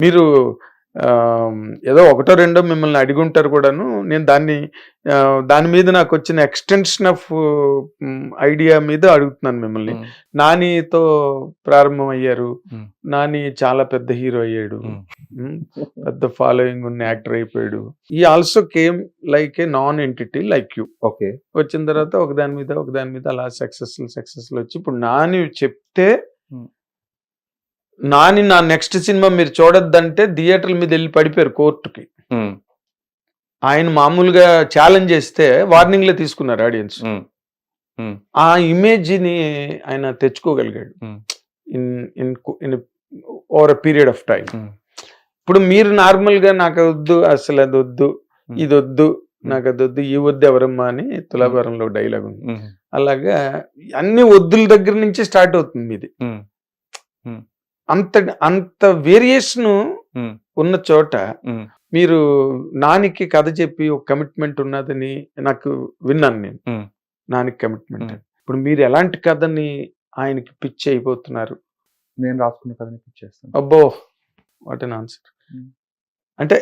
మీరు ఏదో ఒకటో రెండో మిమ్మల్ని అడిగుంటారు కూడాను. నేను దాని మీద నాకొచ్చిన ఎక్స్‌టెన్షన్ ఆఫ్ ఐడియా మీద అడుగుతున్నాను మిమ్మల్ని. హ్మ్. 'నానితో' ప్రారంభమయ్యారు. హ్మ్. 'నాని' చాలా పెద్ద హీరో అయ్యాడు. హ్మ్. హ్మ్. పెద్ద ఫాలోయింగ్ ఉన్న యాక్టర్ అయిపోయాడు. హి also came like A non entity like you. Okay. వచ్చిన తర్వాత ఒకదాని మీద అలా సక్సెస్‌లు వచ్చి ఇప్పుడు 'నాని' చెప్తే హ్మ్. 'నాని' నా నెక్స్ట్ సినిమా మీరు చూడొద్దంటే థియేటర్ల మీద వెళ్ళి పడిపోయారు కోర్టుకి. హ్మ్. ఆయన మామూలుగా ఛాలెంజ్ చేస్తే వార్నింగ్‌లే తీసుకున్నారు ఆడియన్స్. హ్మ్. హ్మ్. ఆ ఇమేజ్‌ని ఆయన తెచ్చుకోగలిగాడు. హ్మ్. In in in over a period of time. హ్మ్. ఇప్పుడు మీరు నార్మల్‌గా నాకొద్దు, అసలదొద్దు, హ్మ్. ఇదొద్దు, హ్మ్. నాకదొద్దు, ఈ వద్దు ఎవరమ్మా అని 'తులాభారంలో' డైలాగ్ ఉంది. హ్మ్. అలాగా అన్ని వద్దుల దగ్గర నుంచి స్టార్ట్ అవుతుంది మీది. హ్మ్. హ్మ్. అంత అంత వేరియేషను హ్మ్. ఉన్న చోట హ్మ్. మీరు 'నానికి' కథ చెప్పి ఒక కమిట్మెంట్ ఉన్నదని నాకు విన్నాను నేను. హ్మ్. 'నానికి' కమిట్మెంట్. హ్మ్. ఇప్పుడు మీరు ఎలాంటి కథని ఆయనకి పిచ్ చేయబోతున్నారు? నేను రాసుకున్న కథని పిచ్చేస్తాను. అబ్బో! What an answer. హ్మ్. అంటే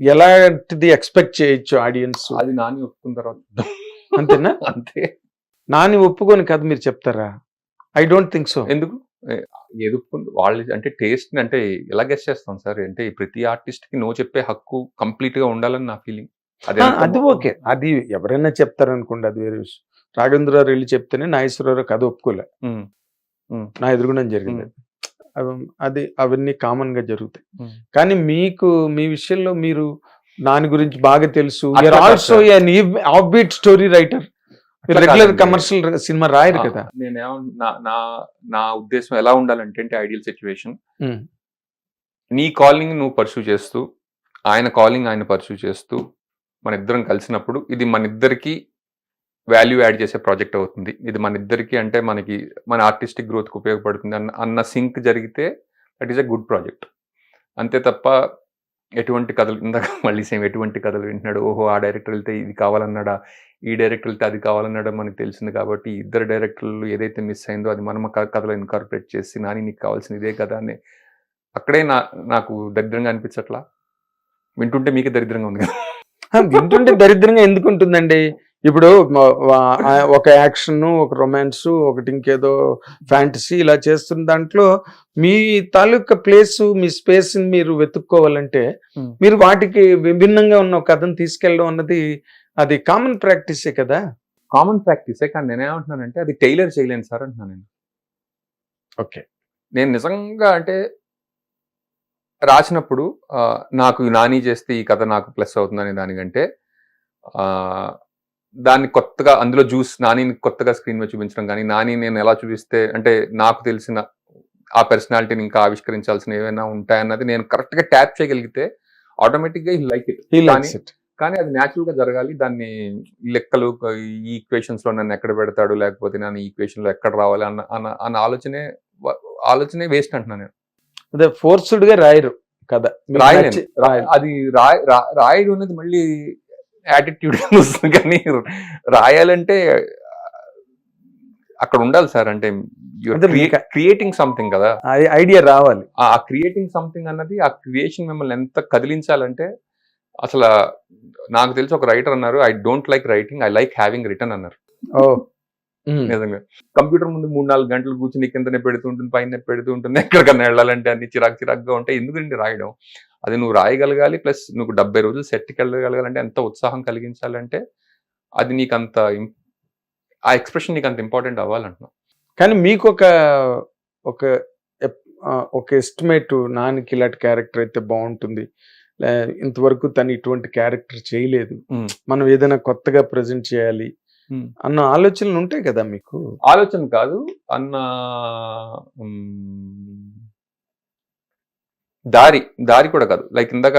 ఎలాంటిది ఎక్స్‌పెక్ట్ చేయొచ్చు ఆడియన్స్? అది నాని ఒప్పుకున్న తర్వాత చూద్దాం. అంతేనా? అంతే. 'నాని' ఒప్పుకోని కథ మీరు చెప్తారా? I don't think so. ఎందుకు? ఎ ఏది ఒప్పుకుంది వాళ్ళు అంటే టేస్ట్‌ని అంటే ఎలా గెస్ చేస్తాం సార్? అంటే ప్రతి ఆర్టిస్ట్‌కి నో చెప్పే హక్కు కంప్లీట్‌గా ఉండాలని నా ఫీలింగ్. అది ఎంత అది ఓకే. అది ఎవరైనా చెప్తారనుకోండి, అది వేరే విషయం. 'రాఘవేంద్రరావు' ఎళ్లి చెప్తేనే 'నాగేశ్వరరావు' కథ ఒప్పుకోలే. హ్మ్. హ్మ్. నా ఎదురుగుండానే జరిగింది హ్మ్. అది. అవన్నీ కామన్‌గా జరుగుతాయి. హ్మ్. కానీ మీ విషయంలో మీరు 'నాని' గురించి బాగా తెలుసు. యూ ఆర్ అట్లా కాదు ఆల్సో సార్. ఎన్ ఆఫ్ బీట్ స్టోరీ రైటర్. అట్లా రెగ్యులర్ కాదండి. కమర్షియల్ సినిమా రాయరు ఆ! కదా! నా నా నా ఉద్దేశ్యం ఎలా ఉండాలంటే ఐడియల్ సిట్యుయేషన్. హ్మ్. నీ కాలింగ్ నువ్వు పర్స్యూ చేస్తూ, ఆయన కాలింగ్ ఆయన పర్స్యూ చేస్తూ, మనిద్దరం కలిసినప్పుడు ఇది మనిద్దరికీ వాల్యూ యాడ్ చేసే ప్రాజెక్ట్ అవుతుంది. ఇది మనిద్దరికీ అంటే మన ఆర్టిస్టిక్ గ్రోత్‌కి ఉపయోగపడుతుంది అన్న సింక్ జరిగితే that is a good project. అంతే తప్ప ఎటువంటి కథలు ఇందాక మళ్ళీ సేమ్ ఎటువంటి కథలు వింటున్నాడు. ఓహో! ఆ డైరెక్టర్ ఎళ్తే ఇది కావాలన్నాడా? ఈ డైరెక్టర్ ఎళ్తే అది కావాలన్నాడా? మనకు తెలిసింది కాబట్టి ఇద్దరు డైరెక్టర్లు ఏదైతే మిస్ అయిందో అది మనం కథలో ఇన్కార్పొరేట్ చేసి నాని నీకు కావాల్సింది ఇదే కదా! అని అక్కడే నాకు దరిద్రంగా అనిపించట్లా? వింటుంటే మీకే దరిద్రంగా ఉంది కదా! వింటుంటే దరిద్రంగా ఎందుకుంటుందండి? ఇప్పుడు ఒక యాక్షను, ఒక రొమాన్సు, ఒకటి ఇంకేదో ఫ్యాంటసీ ఇలా చేస్తున్న దాంట్లో మీ తాలూకా ప్లేసు, మీ స్పేస్‌ని మీరు వెతుక్కోవాలంటే, హ్మ్. మీరు వాటికి విభిన్నంగా ఉన్న ఒక కథను తీసుకెళ్ళడం అన్నది అది కామన్ ప్రాక్టీసే కదా! కామన్ ప్రాక్టీసే. కానీ నేనేమంటున్నానంటే అది టైలర్ చేయలేను సార్ అంటున్నాను నేను. ఓకే. నేను నిజంగా అంటే రాసినప్పుడు నాకు నాని చేస్తే ఈ కథ నాకు ప్లస్ అవుతుందనే దానికంటే ఆహ్, దాన్ని కొత్తగా అందులో నానిని కొత్తగా స్క్రీన్ మీద చూపించడం గానీ, నాని నేను ఎలా చూపిస్తే అంటే నాకు తెలిసిన ఆ పర్సనాలిటీని ఇంకా ఆవిష్కరించాల్సినవి ఏవైనా ఉంటాయన్నది నేను కరెక్ట్‌గా ట్యాప్ చేయగలిగితే ఆటోమేటిక్‌గా హి లైక్ ఇట్. హి కానీ లైక్స్ ఇట్. కానీ అది నేచురల్‌గా జరగాలి. దాన్ని లెక్కలు ఈ ఈక్వేషన్స్‌లో నన్ను ఎక్కడ పెడతాడు? లేకపోతే నన్ను ఈ ఈక్వేషన్‌లో ఎక్కడ రావాలి? అన్న అన్న అన్న ఆలోచనే వేస్ట్ అంటున్నాను నేను. అదే ఫోర్స్‌డ్‌గా రాయరు కథ. మీకు రాయలేను. నచ్చి రాయరు. అది రాయడం అనేది మళ్ళీ యాటిట్యూడ్ వస్తుంది కానీ రాయాలంటే అక్కడ ఉండాలి సార్. అంటే యూఆర్ అంటే మీకు క్రియేటింగ్ సంథింగ్ కదా! ఐడియా రావాలి. ఆ క్రియేటింగ్ సంథింగ్ అన్నది ఆ క్రియేషన్ మిమ్మల్ని ఎంత కదిలించాలంటే అసల నాకు తెలిసి ఒక రైటర్ అన్నారు. "I don't like writing. I like having written" అన్నారు. ఓహ్! హ్మ్. నిజంగా. కంప్యూటర్ ముందు 3, 4 గంటలు కూర్చొని కింద నొప్పి పెడుతూ ఉంటుంది, పైన నొప్పి పెడుతూ ఉంటుంది. ఎక్కడికన్నా వెళ్ళాలంటే అన్ని చిరాకుగా ఉంటాయి. ఎందుకండి రాయడం? అది నువ్వు రాయగలగాలి. ప్లస్ నువ్వు 70 రోజులు సెట్‌కెళ్ళగలగాలంటే ఎంత ఉత్సాహం కలిగించాలంటే అది నీకంత ఆ ఎక్స్‌ప్రెషన్ నీకంత ఇంపార్టెంట్ అవ్వాలంటున్నా. కానీ మీకొక ఒక ఒక ఎస్టిమేట్ 'నానికి' ఇలాంటి క్యారెక్టర్ అయితే బావుంటుంది. ఇంతవరకు తను ఇటువంటి క్యారెక్టర్ చేయలేదు. హ్మ్. మనం ఏదైనా కొత్తగా ప్రెజెంట్ చేయాలి హ్మ్. అన్న ఆలోచనలు ఉంటాయి కదా మీకు. ఆలోచన కాదు. అన్న హ్మ్. దారి కూడా కాదు. లైక్ ఇందాక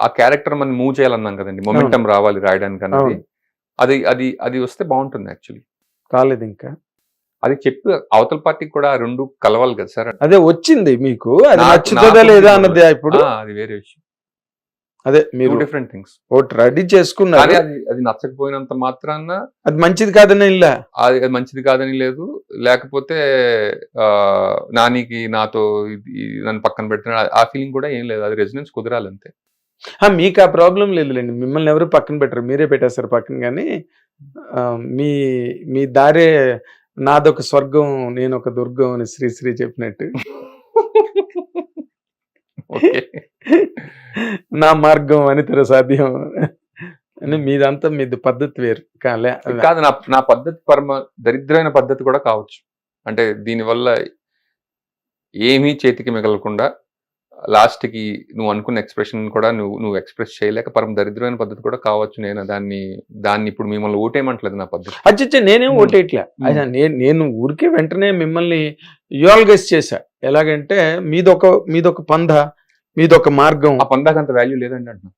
ఆ క్యారెక్టర్ మనం మూవ్ చేయాలన్నాం కదండీ! అవును. మొమెంటమ్ రావాలి రాయడానికన్నది. అవును. అది అది అది వస్తే బావుంటుంది యాక్చువల్లీ. రాలేదింకా. అది చెప్పి అవతల పార్టీకి కూడా 2 కలవాలి కదా సార్. అదే వచ్చింది మీకు. అది నాకు నచ్చుతదా నాకుంది లేదా మొదలు. అన్నదా ఇప్పుడు? అది వేరే విషయం. అదే టూ మీరు డిఫరెంట్ థింగ్స్. ఒకటి రెడీ కానీ చేసుకున్నారు, అది నచ్చకపోయినంత మాత్రాన అది మంచిది కాదని ఇలా. అది మంచిది కాదని లేదు. లేకపోతే నానికి నాతో నన్ను పక్కన పెడుతున్నాడు ఆ ఫీలింగ్ కూడా ఏం లేదు. అది రెసిడెన్స్ కుదరాలి అంతే. మీకు ఆ ప్రాబ్లం లేదులేండి, మిమ్మల్ని ఎవరు పక్కన పెట్టరు, మీరే పెట్టేస్తారు పక్కన. కానీ మీ మీ దారే నాదొక స్వర్గం నేను ఒక దుర్గం అని శ్రీశ్రీ చెప్పినట్టు ఓకే. నా మార్గం అని తెర సాధ్యం అని మీదంతా మీది పద్ధతి వేరు కాలే. కాదు, నా పద్ధతి పరమ దరిద్రమైన పద్ధతి కూడా కావచ్చు. అంటే దీనివల్ల ఏమీ చేతికి మిగలకుండా లాస్ట్ కి నువ్వు అనుకున్న ఎక్స్ప్రెషన్ కూడా నువ్వు ఎక్స్ప్రెస్ చేయలేక పరమ దరిద్రమైన పద్ధతి కూడా కావచ్చు. నేను దాన్ని ఇప్పుడు మిమ్మల్ని ఓటేయమంటలేదు నా పద్ధతి. అచ్చచ్చే నేనేం ఓటేయట్లే. నేను ఊరికే వెంటనే మిమ్మల్ని యువల్గెస్ చేశా. ఎలాగంటే మీదొక పంధ, మీదొక మార్గం. ఆ పందాకి అంత వాల్యూ లేదండి అంటున్నా.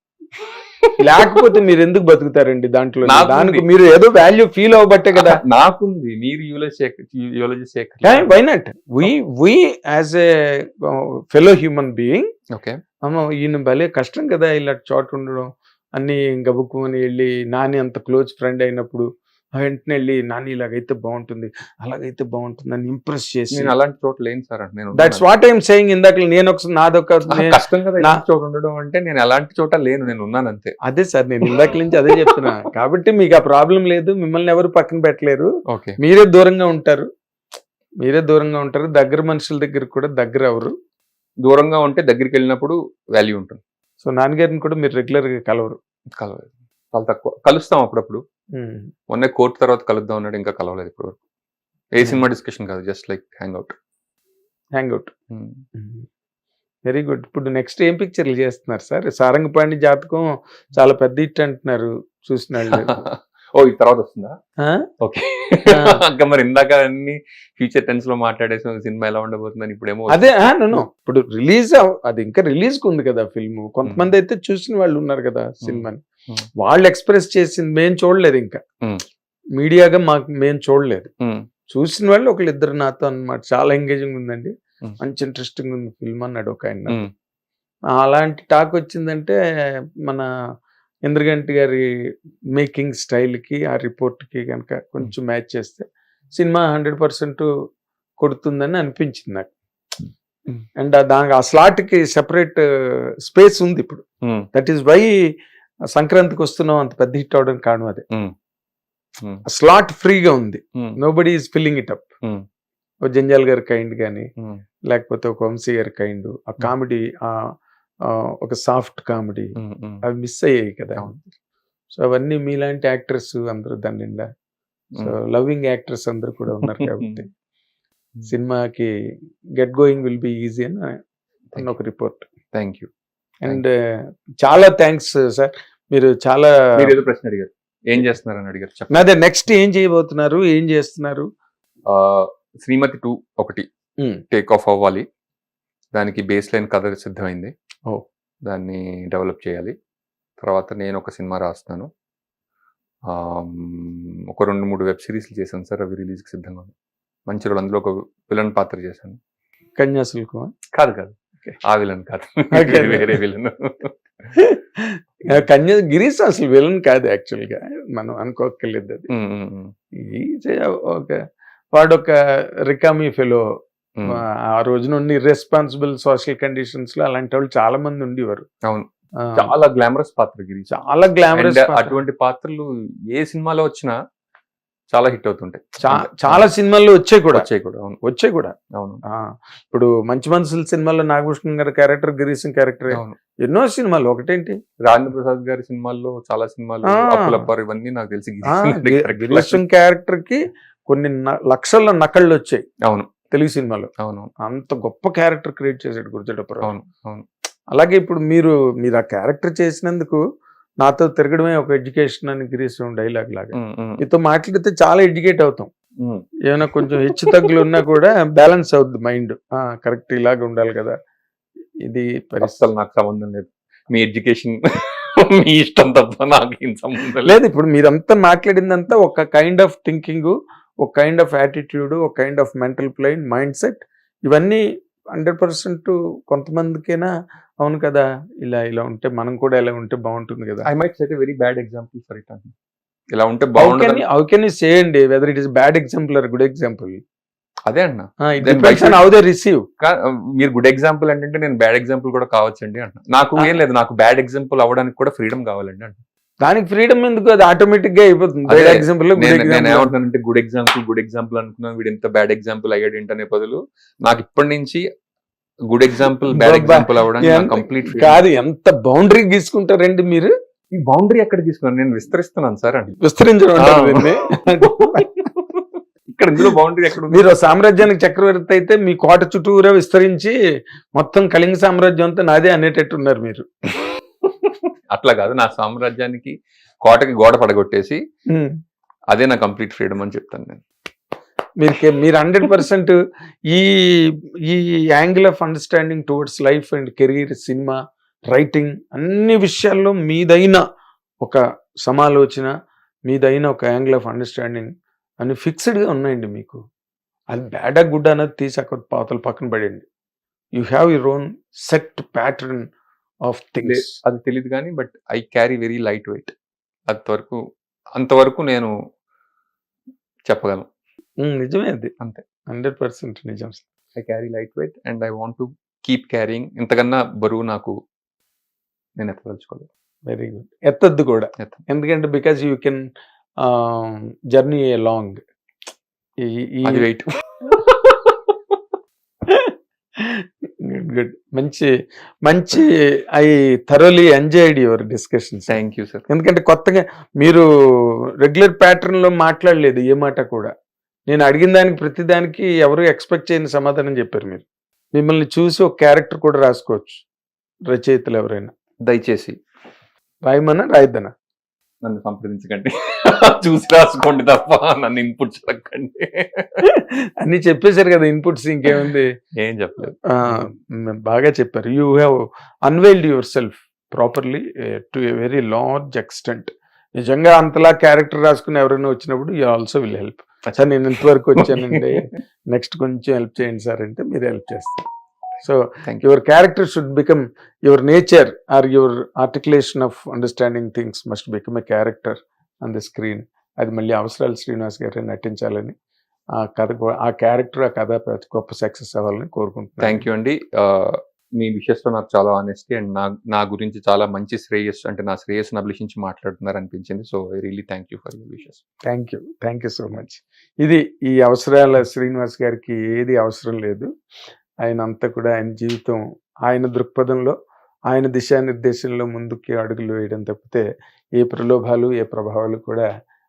లేకపోతే మీరు ఎందుకు బతుకుతారండి దాంట్లో? నాకుంది. దానికి మీరు ఏదో వాల్యూ ఫీల్ అవ్వబట్టే కదా. నాకుంది, మీరు eulogy why not? We as a fellow human being, okay, అమ్మ ఈయన భలే కష్టం కదా ఇలా చోట ఉండడం, అన్ని గబుక్కుమని వెళ్ళి నాని అంత క్లోజ్ ఫ్రెండ్ అయినప్పుడు వెంటనే వెళ్ళి నాని ఇలాగైతే బాగుంటుంది అలాగైతే బాగుంటుంది అని ఇంప్రెస్ చేసి. నేను అలాంటి చోట లేను సార్. నేను దట్స్ వాట్ ఐఎమ్ సేయింగ్. ఇందాక నేను ఒకసారి నాదొక కష్టం కదా ఇలాంటి చోట ఉండడం అంటే, నేను అలాంటి చోట లేను, నేను ఉన్నాను అంతే. అదే సార్, నేను ఇందాక నుంచి అదే చెప్తున్నా. కాబట్టి మీకు ఆ ప్రాబ్లం లేదు, మిమ్మల్ని ఎవరు పక్కన పెట్టలేరు. ఓకే, మీరే దూరంగా ఉంటారు, దగ్గర మనుషుల దగ్గర కూడా దగ్గర ఎవరు. దూరంగా ఉంటే దగ్గరికి వెళ్ళినప్పుడు వాల్యూ ఉంటుంది. సో నాన్నగారిని కూడా మీరు రెగ్యులర్ గా కలవరు? కలవలేదు, చాలా తక్కువ. కలుస్తాం అప్పుడప్పుడు. మొన్నే కోర్టు తర్వాత కలుద్దాం అన్నాడు, ఇంకా కలవలేదు ఇప్పుడు వరకు. ఏ సినిమా డిస్కషన్ కాదు, just like hang out. Very good. ఇప్పుడు నెక్స్ట్ ఏం పిక్చర్లు చేస్తున్నారు సార్? సారంగపాణి జాతకం చాలా పెద్ద హిట్ అంటున్నారు చూసిన వాళ్ళు. ఓ, ఈ తర్వాత వస్తుందా? ఓకే. ఇంకా మరి ఇందాక అన్ని ఫ్యూచర్ టెన్స్ లో మాట్లాడేసి సినిమా ఎలా ఉండబోతుందని ఇప్పుడేమో అదే ఇప్పుడు రిలీజ్ అది ఇంకా రిలీజ్ కు ఉంది కదా ఫిల్మ్. కొంతమంది అయితే చూసిన వాళ్ళు ఉన్నారు కదా సినిమాని, వాళ్ళు ఎక్స్ప్రెస్ చేసింది మేము చూడలేదు, ఇంకా మీడియాగా మేము చూడలేదు. చూసిన వాళ్ళు ఒకళ్ళిద్దరు నాతో అన్నమాట, చాలా ఎంగేజింగ్ ఉందండి, మంచి ఇంట్రెస్టింగ్ ఉంది ఫిల్మ్ అన్నాడు ఒక ఆయన. అలాంటి టాక్ వచ్చిందంటే మన ఇంద్రగంటి గారి మేకింగ్ స్టైల్కి ఆ రిపోర్ట్కి కనుక కొంచెం మ్యాచ్ చేస్తే సినిమా 100% కొడుతుందని అనిపించింది నాకు. అండ్ దానికి ఆ స్లాట్కి సెపరేట్ స్పేస్ ఉంది ఇప్పుడు. దట్ ఈస్ వై సంక్రాంతికి వస్తున్నాం అంత పెద్ద హిట్ అవడం కారణం అదే. స్లాట్ ఫ్రీగా ఉంది, nobody is filling it up. ఒక జంజాల్ గారి కైండ్ కానీ, లేకపోతే ఒక వంశీ గారి కైండ్, ఆ కామెడీ, ఒక సాఫ్ట్ కామెడీ అవి మిస్ అయ్యాయి కదా. సో అవన్నీ మీలాంటి యాక్టర్స్ అందరూ దాని నిండా, సో లవింగ్ యాక్టర్స్ అందరూ కూడా ఉన్నారు కాబట్టి సినిమాకి get going will be easy అని ఒక రిపోర్ట్. Thank you. అండ్ చాలా థ్యాంక్స్ సార్. మీరు చాలా ఏదో ప్రశ్న అడిగారు, ఏం చేస్తున్నారు అని అడిగారు. అదే నెక్స్ట్ ఏం చేయబోతున్నారు, ఏం చేస్తున్నారు? శ్రీమతి 2 ఒకటి టేక్ ఆఫ్ అవ్వాలి, దానికి బేస్ లైన్ కథ సిద్ధమైంది, దాన్ని డెవలప్ చేయాలి. తర్వాత నేను ఒక సినిమా రాస్తున్నాను, ఒక 2-3 వెబ్ సిరీస్లు చేశాను సార్, అవి రిలీజ్కి సిద్ధంగా ఉంది. మంచి రోజు అందులో ఒక విలన్ పాత్ర చేశాను. కన్యాశుల్కం కాదు, ఆ విలన్ కాదు, వేరే విలన్. గిరీష్ అసలు విలన్ కాదు యాక్చువల్ గా, మనం అనుకోక్కర్లేదు. అది వాడొక రికామీ ఫెలో. ఆ రోజు నుండి ఇర్రెస్పాన్సిబుల్ సోషల్ కండిషన్స్ లో అలాంటి వాళ్ళు చాలా మంది ఉండేవారు. అవును, చాలా గ్లామరస్ పాత్ర గిరీష్, చాలా గ్లామరస్. అటువంటి పాత్రలు ఏ సినిమాలో వచ్చినా చాలా హిట్ అవుతుంటాయి. చాలా సినిమాల్లో వచ్చాయి కూడా. అవును. ఇప్పుడు మంచి మనుషుల సినిమాలో నాగభూషణ్ గారి క్యారెక్టర్, గిరీశం క్యారెక్టర్, ఎన్నో సినిమాలు. ఒకటేంటి రాజేంద్ర ప్రసాద్ గారి సినిమాల్లో చాలా సినిమాలు, అప్పులప్పారు, ఇవన్నీ నాకు తెలిసి గిరీశం క్యారెక్టర్ కి కొన్ని లక్షల నకళ్ళు వచ్చాయి. అవును, తెలుగు సినిమాలో. అవును, అంత గొప్ప క్యారెక్టర్ క్రియేట్ చేశాడు గుర్జటపురం. అవును. అలాగే ఇప్పుడు మీరు ఆ క్యారెక్టర్ చేసినందుకు నాతో తిరగడమే ఒక ఎడ్యుకేషన్ అని గిరీశం డైలాగ్ లాగా. మీతో మాట్లాడితే చాలా ఎడ్యుకేట్ అవుతాం. ఏమైనా కొంచెం హెచ్చు తగ్గులు ఉన్నా కూడా బ్యాలెన్స్ అవుద్ది మైండ్. కరెక్ట్, ఇలాగ ఉండాలి కదా. ఇది అసలు నాకు సంబంధం లేదు, మీ ఎడ్యుకేషన్ మీ ఇష్టం తప్ప నాకు ఏం సంబంధం లేదు. ఇప్పుడు మీరంతా మాట్లాడిందంతా ఒక కైండ్ ఆఫ్ థింకింగ్, ఒక కైండ్ ఆఫ్ యాటిట్యూడ్, ఒక kind of mental plane, mind set, ఇవన్నీ 100% కొంతమందికైనా అవును కదా, ఇలా ఇలా ఉంటే మనం కూడా ఇలా ఉంటే బాగుంటుంది కదా. I might set a very bad example for it అండి. ఇలా ఉంటే బాగుంటుంది. హౌ కెన్ యూ సే అండి whether it is bad example or good example? అదే అన్న, it depends on how they receive. మీరు గుడ్ ఎగ్జాంపుల్ అంటే నేను బ్యాడ్ ఎగ్జాంపుల్ కూడా కావచ్చండి అంట. నాకు ఏం లేదు, నాకు బ్యాడ్ ఎగ్జాంపుల్ అవ్వడానికి కూడా ఫ్రీడమ్ కావాలండి అంట. దానికి ఫ్రీడమ్ ఎందుకు, అది ఆటోమేటిక్ గా అయిపోతుంది. బ్యాడ్ ఎగ్జాంపుల్ నేను ఏమంటానంటే గుడ్ ఎగ్జాంపుల్ అనుకున్నాను, వీడు ఎంత బ్యాడ్ ఎగ్జాంపుల్ అయ్యాడు ఏంటనే బదులు నాకు ఇప్పటి నుంచి గుడ్ ఎగ్జాంపుల్ బ్యాడ్ ఎగ్జాంపుల్ అవ్వడానికి కంప్లీట్ కాదు. ఎంత బౌండరీ గీసుకుంటారండి మీరు? ఈ బౌండరీ ఎక్కడ తీసుకున్నాను? నేను విస్తరిస్తున్నాను సార్ అండి. విస్తరించడం ఇక్కడ ఇందులో బౌండరీ ఎక్కడ? మీరు సామ్రాజ్యానికి చక్రవర్తి అయితే మీ కోట చుట్టూరా విస్తరించి మొత్తం కళింగ సామ్రాజ్యం అంతా నాదే అనేటట్టు ఉన్నారు మీరు. అట్లా కాదు, నా సామ్రాజ్యానికి కోటకి గోడ పడగొట్టేసి అదే నా కంప్లీట్ ఫ్రీడమ్ అని చెప్తాను నేను. మీరు 100% ఈ angle of understanding towards life and career, cinema, writing అన్ని విషయాల్లో మీదైన ఒక సమాలోచన, మీదైన ఒక యాంగిల్ ఆఫ్ అండర్స్టాండింగ్ అన్ని ఫిక్స్డ్గా ఉన్నాయండి మీకు. అది బ్యాడ్ గుడ్ అన్నది తీసి అక్కడ పాతలు పక్కన పడండి. You have your own set pattern of things. అది తెలియదు కానీ but I carry very light weight. అంతవరకు నేను చెప్పగలను. నిజమే, అది అంతే, 100% నిజం. I carry light weight and I want to keep carrying. ఇంతకన్నా బరువు నాకు నేను ఎత్తదలుచుకోలేదు. Very good. ఎత్తద్దు కూడా, ఎందుకంటే because you can journey a long. Wait. Good. మంచి I thoroughly enjoyed your discussions. Thank you sir. ఎందుకంటే కొత్తగా మీరు రెగ్యులర్ ప్యాటర్న్ లో మాట్లాడలేదు ఏ మాట కూడా. నేను అడిగిన దానికి ప్రతిదానికి ఎవరు ఎక్స్పెక్ట్ చేయని సమాధానం చెప్పారు మీరు. మిమ్మల్ని చూసి ఒక క్యారెక్టర్ కూడా రాసుకోవచ్చు రచయితలు ఎవరైనా. దయచేసి రాయమన్నా రాయిద్దనా? నన్ను సంప్రదించకండి, చూసి రాసుకోండి తప్ప నన్ను ఇన్పుట్స్ అడగండి. అన్ని చెప్పేశారు కదా ఇన్పుట్స్, ఇంకేముంది? ఏం చెప్పలేదు. బాగా చెప్పారు. You have unveiled your self properly to a very large extent. నిజంగా అంతలా క్యారెక్టర్ రాసుకుని ఎవరైనా వచ్చినప్పుడు you also will help. Sir నేను ఇంతవరకు వచ్చానండి, నెక్స్ట్ కొంచెం హెల్ప్ చేయండి సార్ అంటే మీరు హెల్ప్ చేస్తారు. So your character should become your nature or your articulation of understanding things must become a character on the screen. అది మళ్ళీ అవసరాలు శ్రీనివాస్ గారు నటించాలని, ఆ కథ, ఆ క్యారెక్టర్, ఆ కథ గొప్ప సక్సెస్ అవ్వాలని కోరుకుంటున్నాను. థ్యాంక్ యూ అండి. మీ విషయస్తో నాకు చాలా ఆనెస్టీ అండ్ నా గురించి చాలా మంచి శ్రేయస్సు, అంటే నా శ్రేయస్సును అభిలషించి మాట్లాడుతున్నారు అనిపించింది. So I really thank you for your wishes. Thank you so much. ఇది ఈ అవసరాల శ్రీనివాస్ గారికి ఏది అవసరం లేదు. ఆయన అంతా కూడా ఆయన జీవితం, ఆయన దృక్పథంలో, ఆయన దిశానిర్దేశంలో ముందుకి అడుగులు వేయడం తప్పితే ఏ ప్రలోభాలు, ఏ ప్రభావాలు కూడా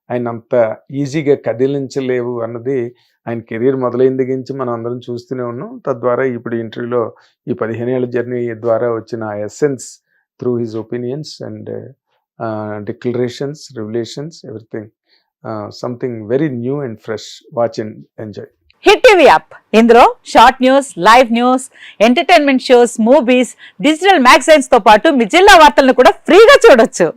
ఆయన అంత ఈజీగా కదిలించలేవు అన్నది ఆయన కెరీర్ మొదలైన దగ్గర నుంచి మనం అందరం చూస్తూనే ఉన్నాం. తద్వారా ఇప్పుడు ఇంటర్వ్యూలో ఈ 15 ఏళ్ల జర్నీ ద్వారా వచ్చిన ఆ essence through his opinions and declarations, revelations, everything something very new and fresh. Watch and enjoy. Hit TV app, ఇందులో short news, live news, entertainment shows, movies, digital magazines తో పాటు మీ జిల్లా వార్తలను కూడా ఫ్రీగా చూడొచ్చు.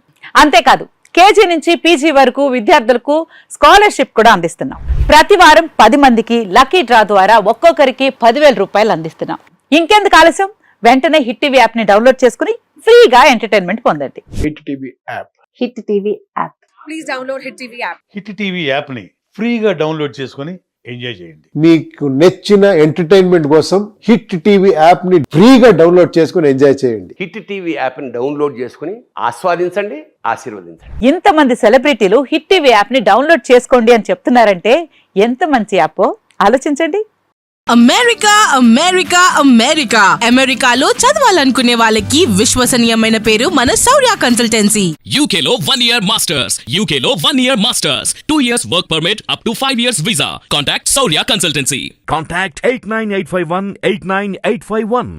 అంతేకాదు కేజీ నుంచి పీజీ వరకు విద్యార్థులకు స్కాలర్షిప్ కూడా అందిస్తున్నాం. ప్రతి వారం 10 మందికి లక్కీ డ్రా ద్వారా ఒక్కొక్కరికి 10,000 రూపాయలు అందిస్తున్నాం. ఇంకెందుకు ఆలస్యం, వెంటనే హిట్ టీవీ యాప్ ని డౌన్లోడ్ చేసుకుని ఫ్రీగా ఎంటర్టైన్మెంట్ పొందండి. Hit TV app. Hit TV app. Please download hit TV app. Hit TV app ని ఫ్రీగా డౌన్లోడ్ చేసుకొని ఎంజాయ్ చేయండి. మీకు నచ్చిన ఎంటర్టైన్మెంట్ కోసం హిట్ టీవీ యాప్ ని ఫ్రీగా డౌన్లోడ్ చేసుకొని ఎంజాయ్ చేయండి. హిట్ టీవీ యాప్ ని డౌన్లోడ్ చేసుకుని ఆస్వాదించండి, ఆశీర్వదించండి. ఇంతమంది సెలబ్రిటీలు హిట్ టీవీ యాప్ ని డౌన్లోడ్ చేసుకోండి అని చెప్తున్నారంటే ఎంత మంచి యాప్ ఆలోచించండి. అమెరికా అమెరికాలో చదవాలనుకునే వాళ్ళకి విశ్వసనీయమైన పేరు మన శౌర్య కన్సల్టెన్సీ. UK లో 1 year masters, UK లో 1 year masters, 2 years work permit up to 5 years visa. Contact Saurya Consultancy. Contact 89851 89851.